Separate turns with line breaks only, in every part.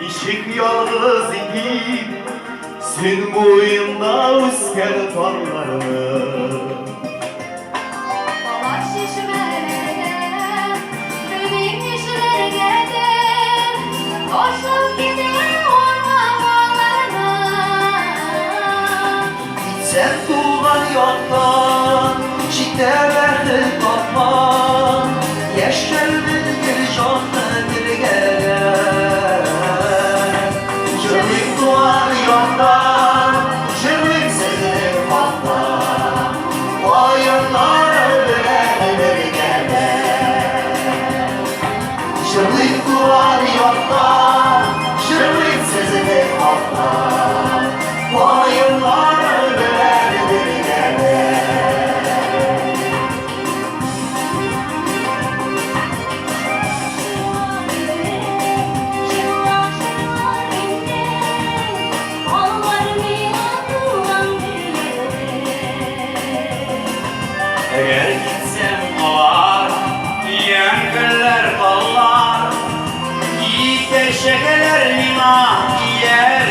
Işık yalnız idi, sen boyunda üsker tarlarını.
Baba şişmelerden, benim işler gelir, koşup gider orman bağlarına.
Sen tuğan yoktan, çitelerini kapma, yeşermin bir canlıdır gelir.
Çırpık duvar yoldan, çırpık seni patla, oyunlar öğrenir gelir. Çırpık duvar yoldan, çırpık seni patla, oyunlar öğrenir gelir. Eğer gitsem ağlar, yankılar ballar, yiğit eşekler liman yer.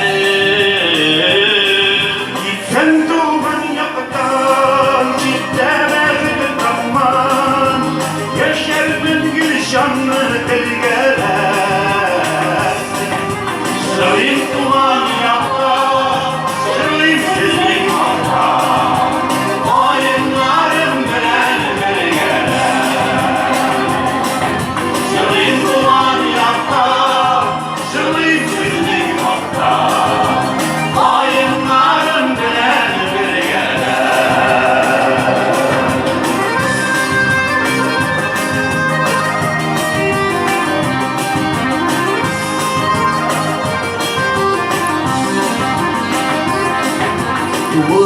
Gitsem doğan yakıtan, çitlemerini tamam, yeşermin gülşanlı delgeler. Şahit duman yakta, şırlayıp sizlik hata, oyunlarım bilen bir geler. Şırlayıp duman yakta, şırlayıp sizlik hata, oyunlarım bilen bir geler.
Bu